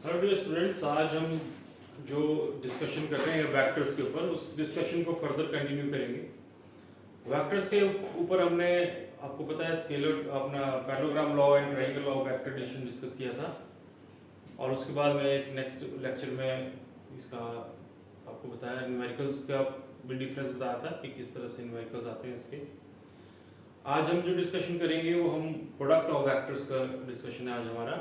Hello dear students, आज हम जो डिस्कशन कर रहे हैं वेक्टर्स के ऊपर, उस डिस्कशन को फर्दर कंटिन्यू करेंगे। वेक्टर्स के ऊपर हमने, आपको पता है, स्केलर अपना parallelogram law and triangle law of vector addition discuss किया था, और उसके बाद मैं एक नेक्स्ट लेक्चर में इसका आपको बताया, न्यूमेरिकल्स का भी डिफरेंस बताया था कि किस तरह से न्यूमेरिकल्स आते हैं इसके। आज हम जो डिस्कशन करेंगे वो हम प्रोडक्ट ऑफ वेक्टर्स का डिस्कशन है आज हमारा।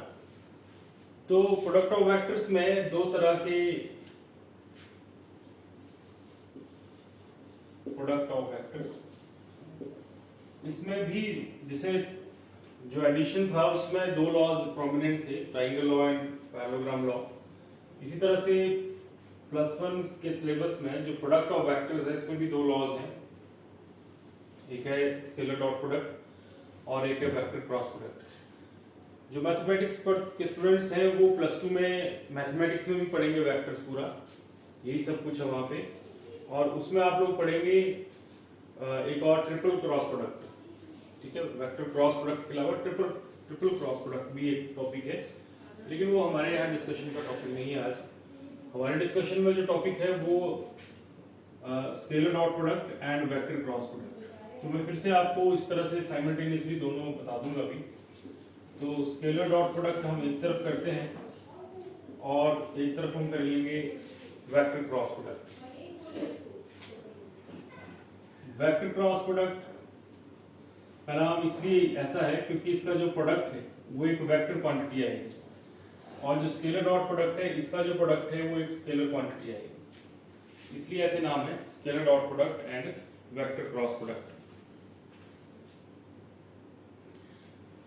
तो प्रोडक्ट ऑफ वेक्टर्स में दो तरह के प्रोडक्ट ऑफ वेक्टर्स, इसमें भी जैसे जो एडिशन था उसमें दो लॉज प्रोमिनेंट थे, triangle law and parallelogram law. इसी तरह से +1 के सिलेबस में जो प्रोडक्ट ऑफ वेक्टर्स है इसमें भी दो लॉज हैं, एक है स्केलर डॉट प्रोडक्ट और एक है वेक्टर क्रॉस प्रोडक्ट। जो मैथमेटिक्स पर के स्टूडेंट्स हैं वो +2 में मैथमेटिक्स में भी पढ़ेंगे वेक्टर्स पूरा, यही सब कुछ है वहाँ पे। और उसमें आप लोग पढ़ेंगे एक और ट्रिपल क्रॉस प्रोडक्ट, ठीक है। वेक्टर क्रॉस प्रोडक्ट के अलावा ट्रिपल क्रॉस प्रोडक्ट भी एक टॉपिक है, लेकिन वो हमारे यहाँ डिस्कशन का टॉपिक नहीं है आज। हमारे डिस्कशन में जो टॉपिक है वो scalar dot product and vector cross product. तो मैं फिर से आपको इस तरह से साइमल्टेनियसली दोनों बता दूंगा अभी। तो स्केलर डॉट प्रोडक्ट हम एक तरफ करते हैं और एक तरफ हम कर लेंगे vector cross product. Vector cross product का नाम इसलिए ऐसा है क्योंकि इसका जो प्रोडक्ट है वो एक वेक्टर क्वांटिटी है, और जो स्केलर डॉट प्रोडक्ट है इसका जो प्रोडक्ट है वो एक स्केलर क्वांटिटी है, इसलिए ऐसे नाम है scalar dot product and vector cross product.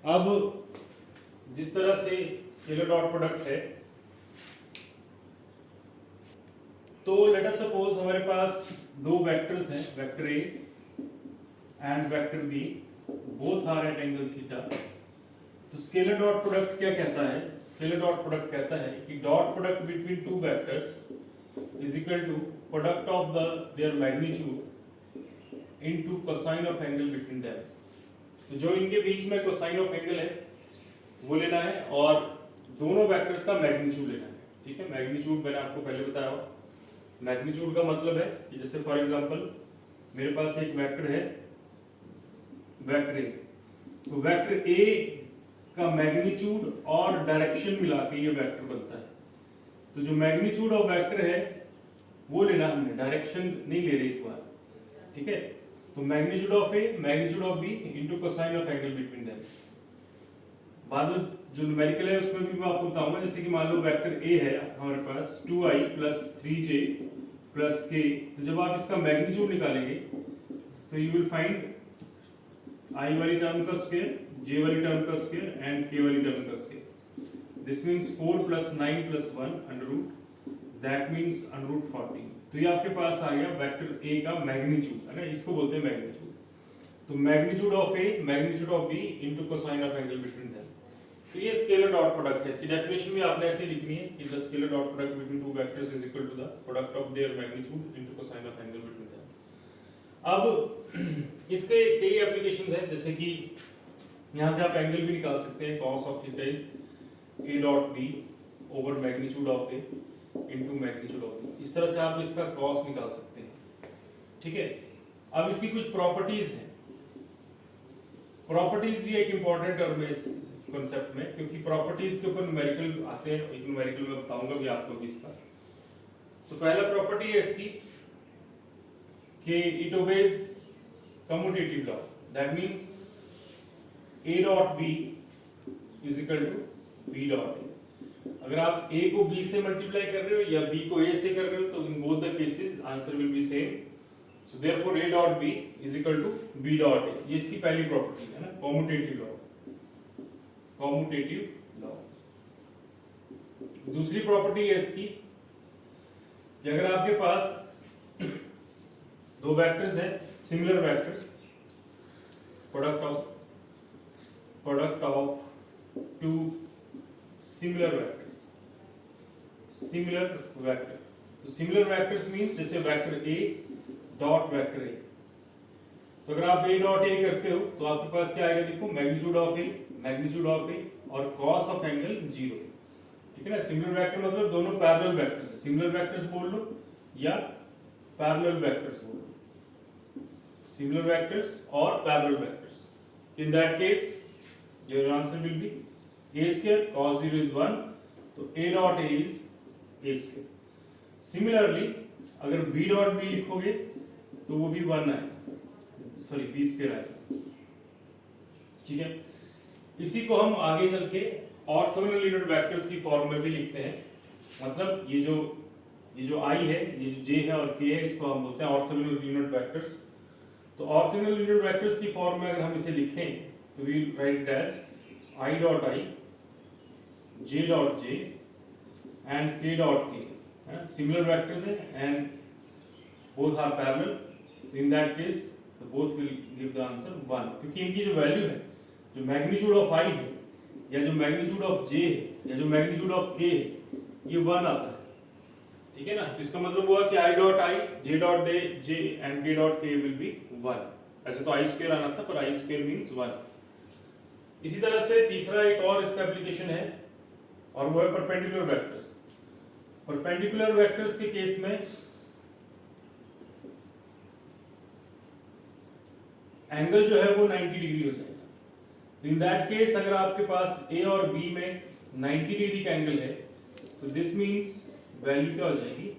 अब जिस तरह से स्केलर डॉट प्रोडक्ट है, तो लेट अस सपोज हमारे पास दो वेक्टर्स हैं, vector A and vector B, both are at angle theta. तो स्केलर डॉट प्रोडक्ट क्या कहता है? स्केलर डॉट प्रोडक्ट कहता है कि dot product between two vectors is equal to product of their magnitude into cosine of angle between them. तो जो इनके बीच में कोसाइन ऑफ एंगल है वो लेना है और दोनों वेक्टर्स का मैग्नीट्यूड लेना है, ठीक है। मैग्नीट्यूड मैंने आपको पहले बताया हो। मैग्नीट्यूड का मतलब है कि जैसे फॉर एग्जांपल मेरे पास एक वेक्टर है, वेक्टर ए, तो वेक्टर ए का मैग्नीट्यूड और डायरेक्शन मिला के ये वेक्टर बनता है। तो जो मैग्नीट्यूड ऑफ वेक्टर है वो लेना हमने, डायरेक्शन नहीं ले रहे इस बार, ठीक है। तो magnitude of A magnitude of B into cosine of angle between them. बाद में जो न्यूमेरिकल है उसमें भी मैं आपको बताऊंगा। जैसे कि मान लो वेक्टर ए है हमारे पास 2i + 3j + k, तो जब आप इसका मैग्नीट्यूड निकालेंगे तो यू विल फाइंड i वाली टर्म का स्क्वायर, j वाली टर्म का स्क्वायर एंड k वाली टर्म का square. This means 4 + 9 + 1 under root, that means under root 40। तो ये आपके पास आ गया वेक्टर a का मैग्नीट्यूड, है ना, इसको बोलते हैं मैग्नीट्यूड। तो magnitude of a magnitude of b into cosine of angle between them. तो ये स्केलर डॉट प्रोडक्ट है। इसकी डेफिनेशन भी आपने ऐसे लिखनी है कि the scalar dot product between two vectors is equal to the product of their magnitude into cosine of angle between them. अब इसके कई एप्लीकेशंस हैं, जैसे कि यहां से आप एंगल भी निकाल सकते हैं, cos of theta is a dot b over magnitude of a into magnitude of b। इस तरह से आप इसका cos निकाल सकते हैं, ठीक है। अब इसकी कुछ प्रॉपर्टीज हैं। प्रॉपर्टीज भी एक इंपॉर्टेंट टर्म है इस कॉन्सेप्ट में, क्योंकि प्रॉपर्टीज के ऊपर न्यूमेरिकल आते हैं। एक न्यूमेरिकल में बताऊंगा भी आप लोग इसका। तो पहला प्रॉपर्टी है इसकी कि it obeys commutative law, that means a dot b is equal to b dot a। अगर आप a को b से मल्टीप्लाई कर रहे हो या b को a से कर रहे हो तो in both the cases answer will be same. So therefore a dot b is equal to b dot a। ये इसकी पहली प्रॉपर्टी है ना, कम्यूटेटिव लॉ, कम्यूटेटिव लॉ। दूसरी प्रॉपर्टी है इसकी कि अगर आपके पास दो वेक्टर्स हैं, similar vectors, product of two similar vectors, similar vector. तो सिमिलर वेक्टर्स मींस जैसे vector A dot vector A. तो अगर आप a डॉट a करते हो तो आपके पास क्या आएगा, देखो, मैग्नीट्यूड ऑफ a और cos ऑफ एंगल 0। ठीक है ना। सिमिलर वेक्टर मतलब दोनों पैरेलल वेक्टर्स है, सिमिलर वेक्टर्स बोल लो या पैरेलल वेक्टर्स बोल लो, सिमिलर वेक्टर्स और parallel vectors. In that case your answer will B a square, cos 0 is 1, तो a dot a is a square। Similarly अगर b dot b लिखोगे तो वो भी 1 आएगा, सॉरी b स्क्वायर आएगा, ठीक है। इसी को हम आगे चल के ऑर्थोगोनल यूनिट वेक्टर्स की फॉर्म में भी लिखते हैं। मतलब ये जो i है, ये जो j है और k है, इसको हम बोलते हैं ऑर्थोगोनल यूनिट वेक्टर्स। तो ऑर्थोगोनल यूनिट वेक्टर्स की फॉर्म में अगर हम इसे लिखें तो we write it as i dot i, j dot j and k dot k, similar vectors and both are parallel, so in that case the both will give the answer 1, क्योंकि इनकी जो value है, जो magnitude of i है या जो magnitude of j है या जो मैग्नीट्यूड ऑफ k है, ये 1 आता है, ठीक है ना। तो इसका मतलब हुआ कि i dot i, j dot j and k dot k will be 1। ऐसे तो i स्क्वायर आना था, पर i स्क्वायर मींस 1। इसी तरह से तीसरा एक और इसका एप्लीकेशन है और वो है परपेंडिकुलर वेक्टर्स। परपेंडिकुलर वेक्टर्स के केस में एंगल जो है वो 90 डिग्री हो जाएगा। तो इन दैट केस अगर आपके पास a और b में 90 डिग्री का एंगल है तो दिस मींस वैल्यू क्या हो जाएगी,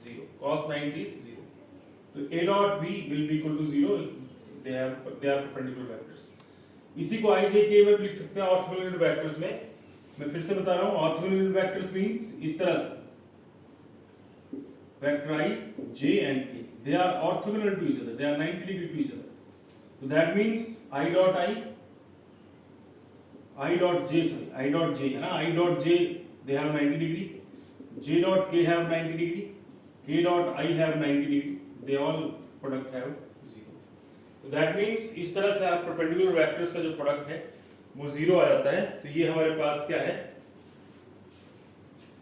0, cos 90 is 0। तो a dot b will be equal to 0 if they are perpendicular vectors। इसी को i j k में भी लिख सकते हैं ऑर्थोगोनल वेक्टर्स में। मैं फिर से बता रहा हूं, ऑर्थोगोनल वेक्टर्स मींस इस तरह से vector i, j and k, they are orthogonal to each other, they are 90 degree to each other। So that means i dot j, sorry, i dot j है ना, i dot j they have 90 degree, j dot k have 90 degree, k dot I have 90 degree, they all product have 0। तो that means इस तरह से आप perpendicular vectors का जो product है वो 0 आ जाता है। तो ये हमारे पास क्या है,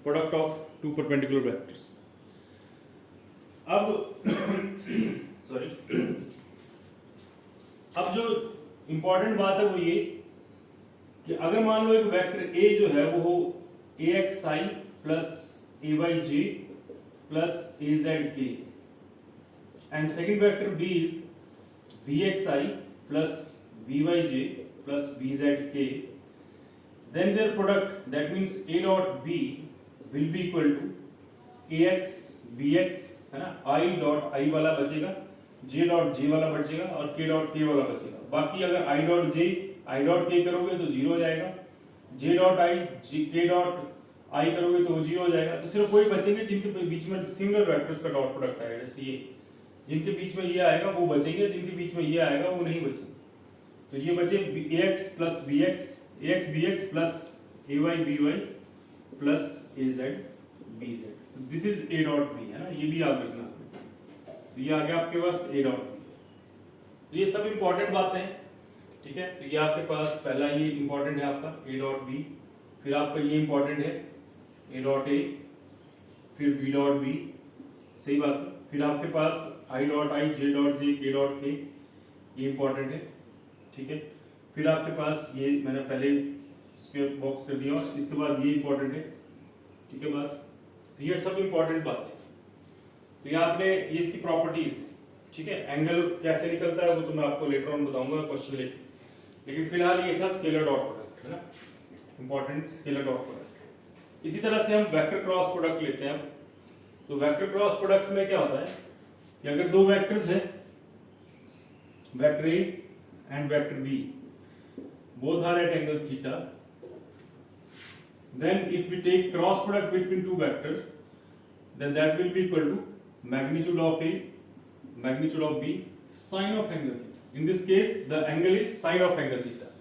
product of two perpendicular vectors. अब सॉरी, अब जो इंपॉर्टेंट बात है वो ये कि अगर मान लो एक वेक्टर a जो है वो हो axi plus ayj plus azk and second vector b is bxi plus byj plus bzk, then their product, that means a dot b will be equal to ax bx, है ना, i dot i वाला बचेगा, j dot j वाला बचेगा और k dot k वाला बचेगा। बाकी अगर i dot j i dot k करोगे तो 0 हो जाएगा, j dot i k dot i करोगे तो 0 हो जाएगा। तो सिर्फ वही बचेंगे जिनके बीच में सिमिलर वेक्टर्स का डॉट प्रोडक्ट आएगा, जैसे ये जिनके बीच में ये आएगा वो बचेंगे, जिनके बीच में ये आएगा वो नहीं बचेंगे। तो ये बचे ax plus bx, ax bx plus ay by plus az bz। तो this is a dot b, है ना, ये भी याद रखना। तो ये आ गया आपके पास a डॉट b। तो ये सब इंपॉर्टेंट बातें हैं, ठीक है। तो ये आपके पास पहला ये इंपॉर्टेंट है आपका a डॉट b, फिर आपका ये इंपॉर्टेंट है a डॉट a, फिर b डॉट b, सही बात है। फिर आपके पास i dot i, j dot j, k dot k, ये इंपॉर्टेंट है, ठीक है। फिर आपके पास ये मैंने पहले स्क्वायर बॉक्स कर दिया, और इसके बाद ये इंपॉर्टेंट है, ठीक है बात। तो ये सब इंपॉर्टेंट बात है। तो ये आपने ये इसकी प्रॉपर्टीज, ठीक है। एंगल कैसे निकलता है वो तो मैं आपको लेटर ऑन बताऊंगा क्वेश्चन लेके, लेकिन फिलहाल ये था स्केलर डॉट प्रोडक्ट, है ना, इंपॉर्टेंट स्केलर डॉट प्रोडक्ट। इसी तरह से हम वेक्टर क्रॉस प्रोडक्ट लेते हैं। तो वेक्टर क्रॉस प्रोडक्ट में क्या होता है कि अगर दो वेक्टर्स हैं, vector A and vector b, both are at angle theta, then if we take cross product between two vectors, then that will be equal to magnitude of a, magnitude of b, sine of angle theta. In this case the angle is sine of angle theta,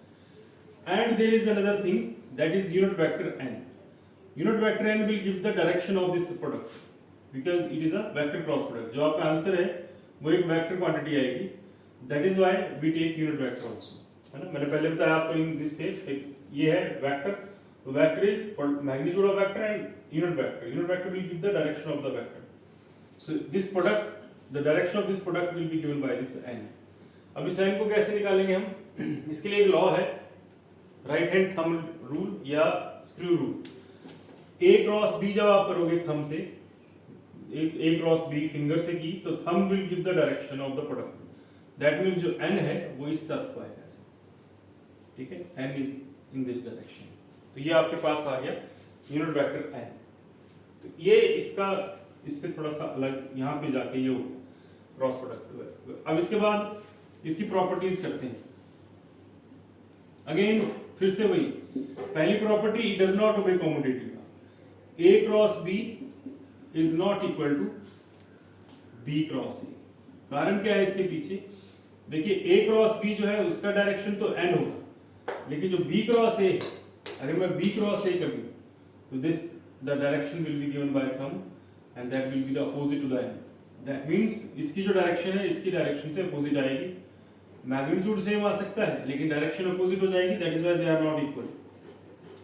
and there is another thing, that is unit vector n. Unit vector n will give the direction of this product because it is a vector cross product। जो आपका answer है वो एक vector quantity आएगी, that is why we take unit vector also, है ना। मैंने पहले बताया आपको in this case ये है वेक्टर, तो vector is magnitude of vector and unit vector। Unit vector will give the direction of the vector, so this product, the direction of this product will be given by this n। अब इस n को कैसे निकालेंगे हम, इसके लिए एक law है, राइट हैंड थंब रूल या स्क्रू रूल। ए क्रॉस बी जब आप करोगे थंब से, ए क्रॉस बी फिंगर से की, तो thumb will give the direction of the product. That means जो एन है वो इस तरफ को आएगा ऐसे, ठीक है, N is in this direction. तो ये आपके पास आ गया यूनिट वेक्टर एन। तो ये इसका इससे थोड़ा सा अलग यहाँ पे जाके ये हो गया क्रॉस प्रोडक्ट। अब इसके बाद इसकी प्रॉपर्टीज करते हैं। अगेन फिर से वही पहली property, does not obey commutative law. A cross B is not equal to B cross A. कारण क्या है इसके पीछे? देखिए ए क्रॉस बी जो है उसका डायरेक्शन तो एन होगा, लेकिन जो बी क्रॉस ए, अगर मैं बी क्रॉस ए कर दूं तो this the direction will be given by thumb and that will be the opposite to the N. That means इसकी जो डायरेक्शन है इसकी डायरेक्शन से अपोजिट आएगी। मैग्नीट्यूड सेम आ सकता है लेकिन डायरेक्शन अपोजिट हो जाएगी, that is why they are not equal.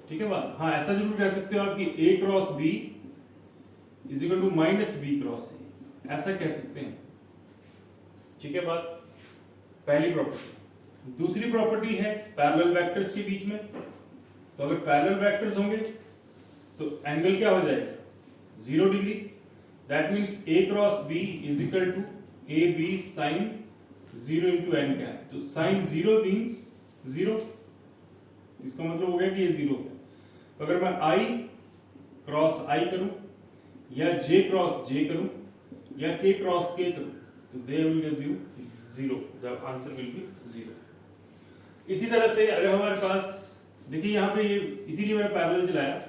ठीक है बात? हाँ, ऐसा जरूर कह सकते हो आप कि A cross B is equal to minus B cross A, ऐसा कह सकते हैं। ठीक है बात? पहली प्रॉपर्टी। दूसरी प्रॉपर्टी है पैरेलल वेक्टर्स के बीच में। तो अगर पैरेलल वेक्टर्स होंगे तो एंगल क्या हो जाएगा? 0 degree. That means A cross B is equal to A B sine 0 into N क्या है? तो साइन 0 मींस 0, इसका मतलब हो गया कि ये 0 है। तो अगर मैं आई क्रॉस आई करूं या जे क्रॉस जे करूं या के क्रॉस के करूं तो they will give you 0, the answer will B 0। इसी तरह से अगर हमारे पास, देखिए यहाँ पे ये, इसीलिए मैंने पैरेलल चलाया।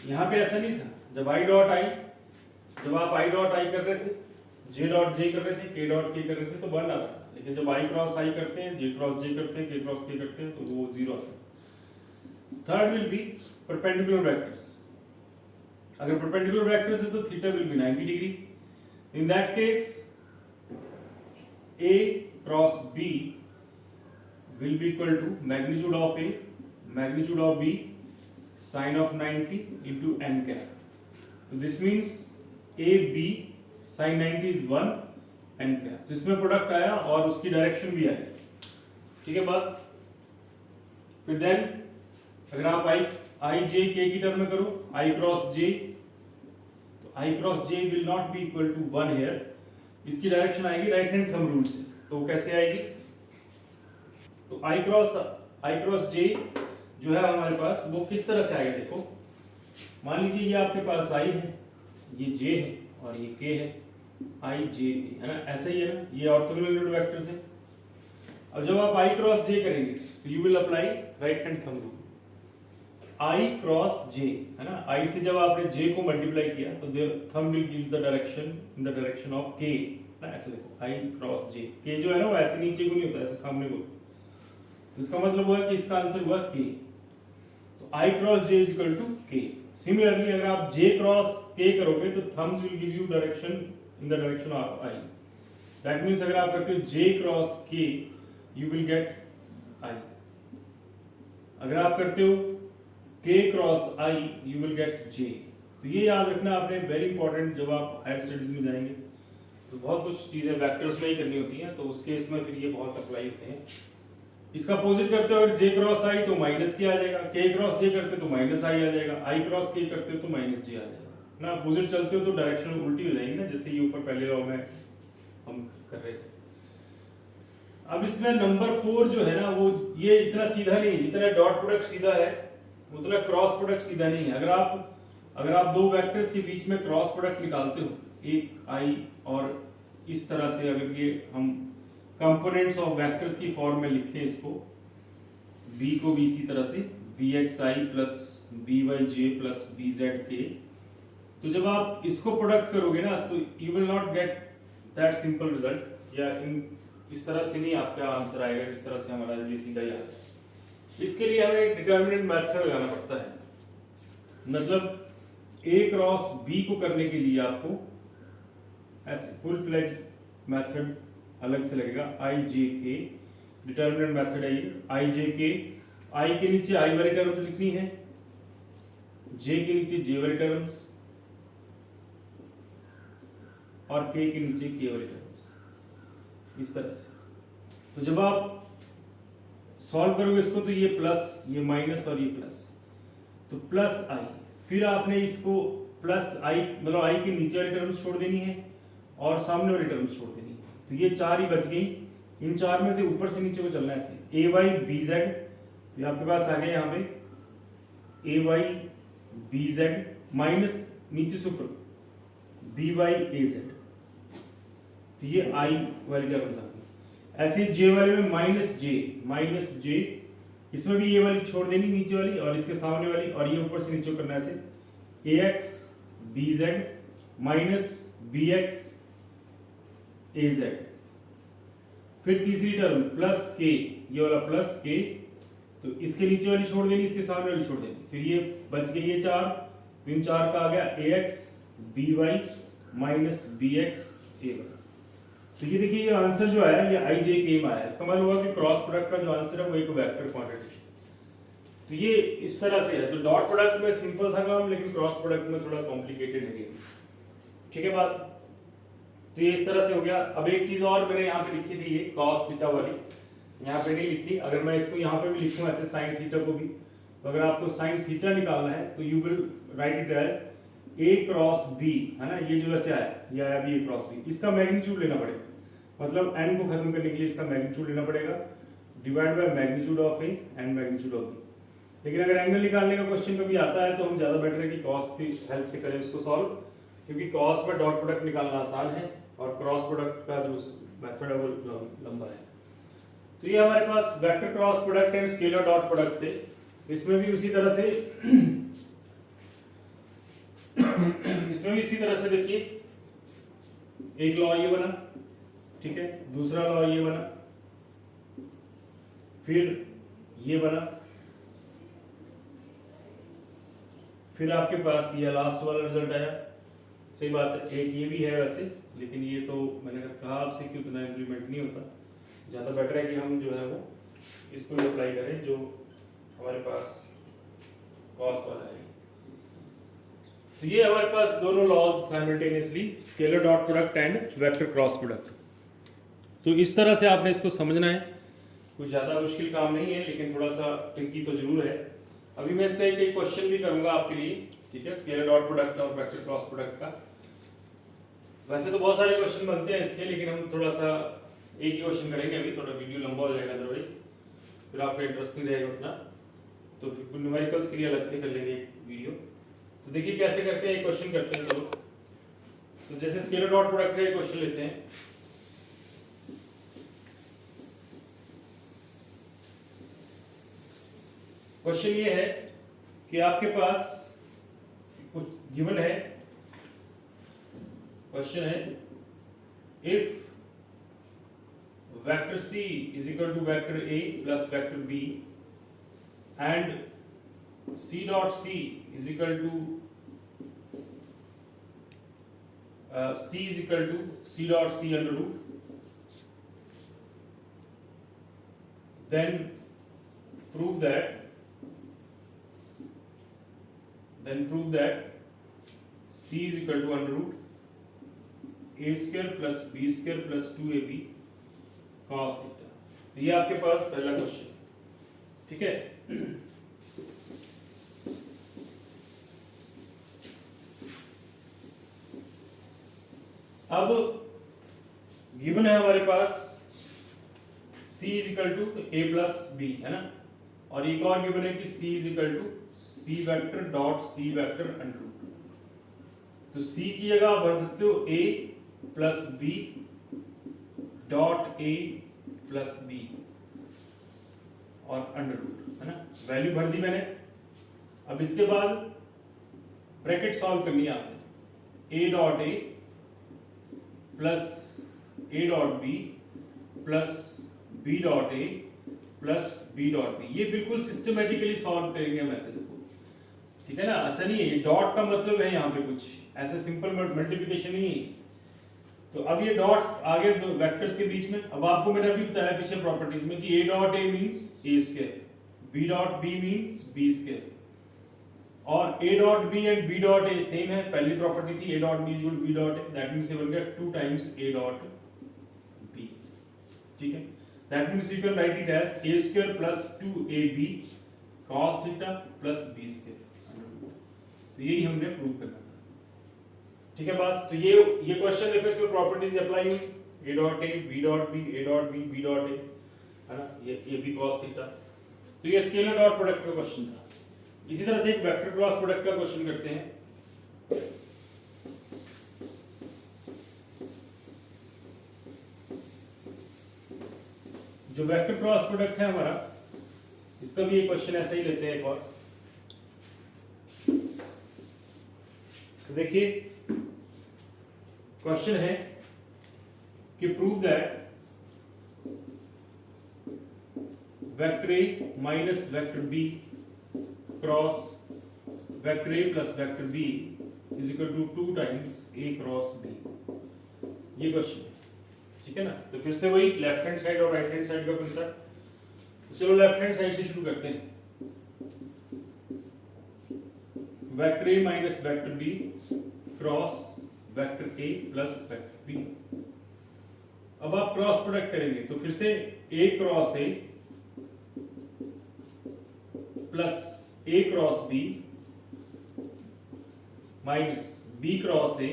यहाँ पे ऐसा नहीं था, जब आई डॉट आई, जब आप आई डॉट आई कर रहे थे, जे डॉट जे कर रहे थे, के डॉट के कर रहे थे तो 1 आ रहा था, लेकिन जब आई क्रॉस आई करते हैं, जे क्रॉस जे करते हैं, के क्रॉस के करते हैं तो वो 0 आता है। Third will be perpendicular vectors. अगर परपेंडिकुलर वेक्टर्स है तो theta will be 90 degree. In that case A cross B will be equal to magnitude of A, magnitude of B, sine of 90 into n cap. So this means AB sin 90 is 1 n cap. तो इसमें product आया और उसकी direction भी आई। ठीक है बात? फिर देन अगर आप आई जे के की टर्म में करो, आई क्रॉस जे, तो I cross J will not be equal to 1 here. इसकी डायरेक्शन आएगी राइट हैंड थंब रूल से। तो कैसे आएगी? तो आई क्रॉस जे जो है हमारे पास वो किस तरह से आएगा? देखो, मान लीजिए ये आपके पास आई है, ये जे है और ये के है, आई जे के, है ना? ऐसा ही है ना, ये ऑर्थोगोनल यूनिट वेक्टर्स है। अब जब आप आई क्रॉस जे करेंगे तो you will apply right hand thumb rule, I cross J, है ना? आई से जब आपने जे को मल्टीप्लाई किया तो thumb will give the direction in the direction of के। ऐसे देखो, आई क्रॉस जे, के जो है ना वो ऐसे नीचे को नहीं होता, ऐसे सामने को होता। तो इसका मतलब हुआ कि इसका आंसर हुआ के। तो I cross J is equal to K. Similarly अगर आप जे क्रॉस के करोगे तो thumbs will give you direction in the direction of I. That means अगर आप करते हो J cross K you will get I. अगर आप करते हो K cross I you will get J. तो ये याद रखना आपने, वेरी इंपॉर्टेंट। जब आप हायर स्टडीज में जाएंगे तो बहुत कुछ चीजें वेक्टर्स में ही करनी होती हैं, तो उसके इसमें फिर ये बहुत अप्लाई होते हैं। इसका अपोजिट करते हो अगर जे क्रॉस आई तो माइनस के आ जाएगा, के क्रॉस जे करते तो माइनस आई आ जाएगा, आई क्रॉस के करते हो तो माइनस जे आ जाएगा ना। अपोजिट चलते हो तो डायरेक्शन उल्टी हो जाएगी ना, जैसे ये ऊपर पहले लॉ में हम कर रहे थे। अब इसमें नंबर 4 जो है ना वो ये इतना सीधा नहीं, जितना डॉट प्रोडक्ट सीधा है उतना क्रॉस प्रोडक्ट सीधा नहीं है। अगर आप दो वेक्टर्स के बीच में क्रॉस प्रोडक्ट निकालते हो, एक आई और इस तरह से, अगर ये हम कंपोनेंट्स ऑफ वेक्टर्स की फॉर्म में लिखें इसको, b को भी इसी तरह से bxi plus byj plus bzk, तो जब आप इसको प्रोडक्ट करोगे ना तो you will not get that simple result, या इस तरह से नहीं आपका आंसर आएगा जिस तरह से हमारा ये सीधा ही आता है। इसके लिए हमें एक डिटर्मिनेंट मेथड लगाना पड़ता है। मतलब a क्रॉस b को करने के लिए आपको ऐसे फुल फ्लेज्ड मेथड अलग से लगेगा। आई जे के डिटर्मिनेंट मेथड है ये। आई जे के, आई के नीचे आई वाली टर्म्स लिखनी है, जे के नीचे जे वाली टर्म्स और के के नीचे के वाली टर्म्स, इस तरह से। तो जब आप सॉल्व करोगे इसको तो ये प्लस, ये माइनस और ये प्लस, तो प्लस आई फिर आपने इसको प्लस आई मतलब आई के नीचे वाली टर्म्स छोड़ देनी है और सामने वाली टर्म्स छोड़ देनी है, तो ये 4 ही बच गई। इन 4 में से ऊपर से नीचे को चलना है ऐसे, ए वाई बी जेड, तो आपके पास आ गया यहाँ पे ए वाई बी जेड माइनस नीचे से ऊपर बी वाई ए जेड, तो ये आई वाली टर्म्स आ गई। ऐसे जे वाले में माइनस जे, इसमें भी ये वाली छोड़ देनी नीचे वाली और इसके सामने वाली, और ये ऊपर से नीचे करना है ऐसे A X B Z minus B X A Z. फिर तीसरी टर्म प्लस के, ये वाला प्लस के, तो इसके नीचे वाली छोड़ देनी, इसके सामने वाली छोड़ देनी, फिर ये बच गई ये 4, तो इन 4 का आ गया A X B Y minus B X A Y. तो ये देखिए ये आंसर जो आया ये आई जे के में आया, इसका मतलब हुआ कि क्रॉस प्रोडक्ट का जो आंसर है वो एक वेक्टर क्वांटिटी। तो ये इस तरह से है, तो डॉट प्रोडक्ट में सिंपल था काम, लेकिन क्रॉस प्रोडक्ट में थोड़ा कॉम्प्लिकेटेड है। ठीक है बात, तो ये इस तरह से हो गया। अब एक चीज और मैंने यहाँ पे लिखी थी, ये cos थीटा वाली यहाँ पे नहीं लिखी, अगर मैं इसको यहाँ पे भी लिखूं ऐसे sin थीटा को भी, तो अगर आपको sin थीटा निकालना है तो you will write it as a cross b, है ना, ये जो वैसे आया ये आया भी a क्रॉस b, इसका मैग्नीट्यूड लेना पड़ेगा, मतलब n को खत्म करने के लिए इसका मैग्नीट्यूड लेना पड़ेगा, divide by magnitude of a and magnitude of b। लेकिन अगर एंगल निकालने का क्वेश्चन कभी आता है तो हम ज्यादा बेटर है कि cos की हेल्प से करें इसको सॉल्व, क्योंकि cos में डॉट प्रोडक्ट निकालना आसान है और क्रॉस प्रोडक्ट का जो मेथड है वो लंबा है। तो ये हमारे पास vector cross product and scalar dot product थे। इसमें भी उसी तरह से देखिए एक लॉ ये बना, ठीक है, दूसरा लॉ ये बना, फिर ये बना, फिर आपके पास ये लास्ट वाला रिजल्ट आया। सही बात है, एक ये भी है वैसे, लेकिन ये तो मैंने कहा आपसे कि उतना इंप्लीमेंट नहीं होता, ज़्यादा बेटर है कि हम जो है वो इसको अप्लाई करें जो हमारे पास कॉस वाला है। तो ये हमारे पास दोनों laws simultaneously, scalar dot product and vector cross product. तो इस तरह से आपने इसको समझना है, कुछ ज़्यादा मुश्किल काम नहीं है, लेकिन थोड़ा सा ट्रिकी तो जरूर है। अभी मैं इसका एक क्वेश्चन भी करूंगा आपके लिए, ठीक है, स्केलर डॉट प्रोडक्ट और वेक्टर क्रॉस प्रोडक्ट का। वैसे तो बहुत सारे क्वेश्चन बनते हैं इसके, लेकिन हम थोड़ा सा एक ही क्वेश्चन करेंगे अभी, थोड़ा वीडियो लंबा हो जाएगा अदरवाइज, फिर आपका इंटरेस्ट नहीं रहेगा उतना, तो फिर न्यूमेरिकल्स के लिए अलग से कर लेंगे एक वीडियो। तो देखिए कैसे करते हैं, एक क्वेश्चन करते हैं। चलो, तो जैसे स्केलर डॉट प्रोडक्ट का एक क्वेश्चन लेते हैं। क्वेश्चन ये है कि आपके पास कुछ गिवन है, क्वेश्चन है if vector c is equal to vector a plus vector b and c dot c is equal to c is equal to c dot c under root, then prove that c is equal to under root a square plus b square plus 2ab cos theta. तो ये आपके पास पहला question, ठीक है। अब given है हमारे पास c is equal to a plus b, है ना, और एक और गिवन है कि c is equal to c vector dot c vector under root. तो c की जगह आप भर सकते हो a plus b dot a plus b और अंडर रूट, है ना, वैल्यू भर दी मैंने। अब इसके बाद ब्रैकेट सॉल्व करनी है आपने, a dot a plus a dot b plus b dot a plus b dot b। ये बिल्कुल सिस्टमेटिकली सॉल्व करेंगे हम ऐसे, देखो, ठीक है ना, ऐसा नहीं है डॉट का मतलब है यहाँ पे कुछ ऐसे सिंपल मल्टीप्लिकेशन नहीं है। तो अब ये डॉट आगे दो वेक्टर्स के बीच में, अब आपको मैंने अभी बताया पीछे प्रॉपर्टीज में कि a dot a means a square, b dot b means b square, और a dot b and b dot a same है, पहली प्रॉपर्टी थी a dot b equal b dot a, that means ये बन गया 2 times a dot b, ठीक है। That means you can write it as a square plus 2ab cos theta plus b square. तो यही हमने प्रूव करना था। ठीक है बात। तो ये क्वेश्चन देखो, इसमें प्रॉपर्टीज अप्लाई हुई, a dot a b dot b a dot b b dot a, है ना, ये भी cos थीटा। तो ये स्केलर डॉट प्रोडक्ट का क्वेश्चन था। इसी तरह से एक वेक्टर क्रॉस प्रोडक्ट का क्वेश्चन करते हैं। जो वेक्टर क्रॉस प्रोडक्ट है हमारा, इसका भी एक क्वेश्चन ऐसा ही लेते हैं एक और। तो देखिए क्वेश्चन है कि prove that vector A minus vector B cross vector A plus vector B is equal to 2 times A cross B. ये क्वेश्चन है, ठीक है ना। तो फिर से वही लेफ्ट हैंड साइड और राइट हैंड साइड का कंसेप्ट। चलो लेफ्ट हैंड साइड से शुरू करते हैं। Vector A minus vector B cross vector A plus vector B. अब आप क्रॉस प्रोडक्ट करेंगे तो फिर से A cross A plus A cross B minus B cross A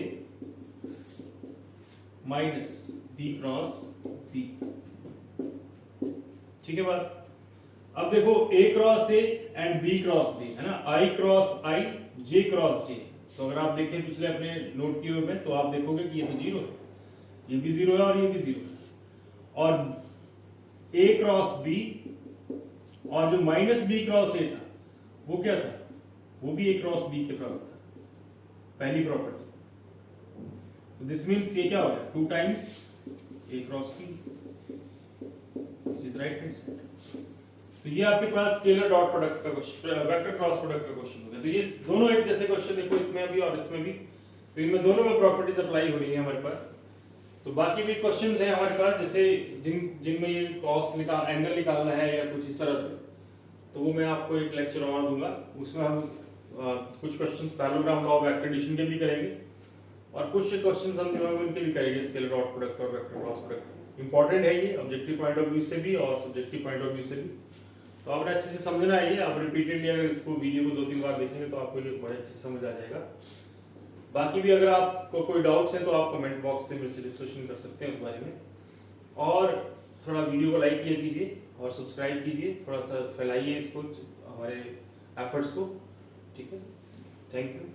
minus B cross B. ठीक है बात। अब देखो a cross a and b cross b, है ना, i cross i j cross j। तो अगर आप देखें पिछले अपने नोट किए हुए में, तो आप देखोगे कि ये तो जीरो है, ये भी जीरो है और ये भी जीरो है। और a क्रॉस b और जो माइनस b क्रॉस a था वो क्या था, वो भी a क्रॉस b के बराबर था, पहली प्रॉपर्टी। तो दिस मीन्स ये क्या हो गया, 2 times a cross b which is right hand side. तो ये आपके पास स्केलर डॉट प्रोडक्ट का क्वेश्चन, वेक्टर क्रॉस प्रोडक्ट का क्वेश्चन हो गया। तो ये दोनों एक जैसे क्वेश्चन देखो, इसमें भी और इसमें भी, तो इनमें दोनों में प्रॉपर्टीज अप्लाई हो रही है हमारे पास। तो बाकी भी क्वेश्चंस हैं हमारे पास, जैसे जिनमें ये कॉस एंगल निकालना है या कुछ इस तरह से, तो वो मैं आपको एक लेक्चर और दूंगा। उसमें हम कुछ questions parallelogram law of vector addition के भी करेंगे और कुछ क्वेश्चंस हम जो है उनके भी करेंगे, स्केलर डॉट प्रोडक्ट और वेक्टर क्रॉस प्रोडक्ट। इंपॉर्टेंट है ये ऑब्जेक्टिव पॉइंट ऑफ व्यू से भी और सब्जेक्टिव पॉइंट ऑफ व्यू से भी। तो आपने अच्छे से समझना है ये। आप रिपीटेडली अगर इसको वीडियो को 2-3 बार देखेंगे तो आपको ये बड़े अच्छे से समझ आ जाएगा। बाकी भी अगर आपको कोई डाउट्स हैं तो आप कमेंट बॉक्स पे मेरे से डिस्कशन कर सकते हैं उस बारे में। और थोड़ा वीडियो को लाइक किया कीजिए और सब्सक्राइब कीजिए, थोड़ा सा फैलाइए इसको, हमारे एफर्ट्स को। ठीक है, थैंक यू।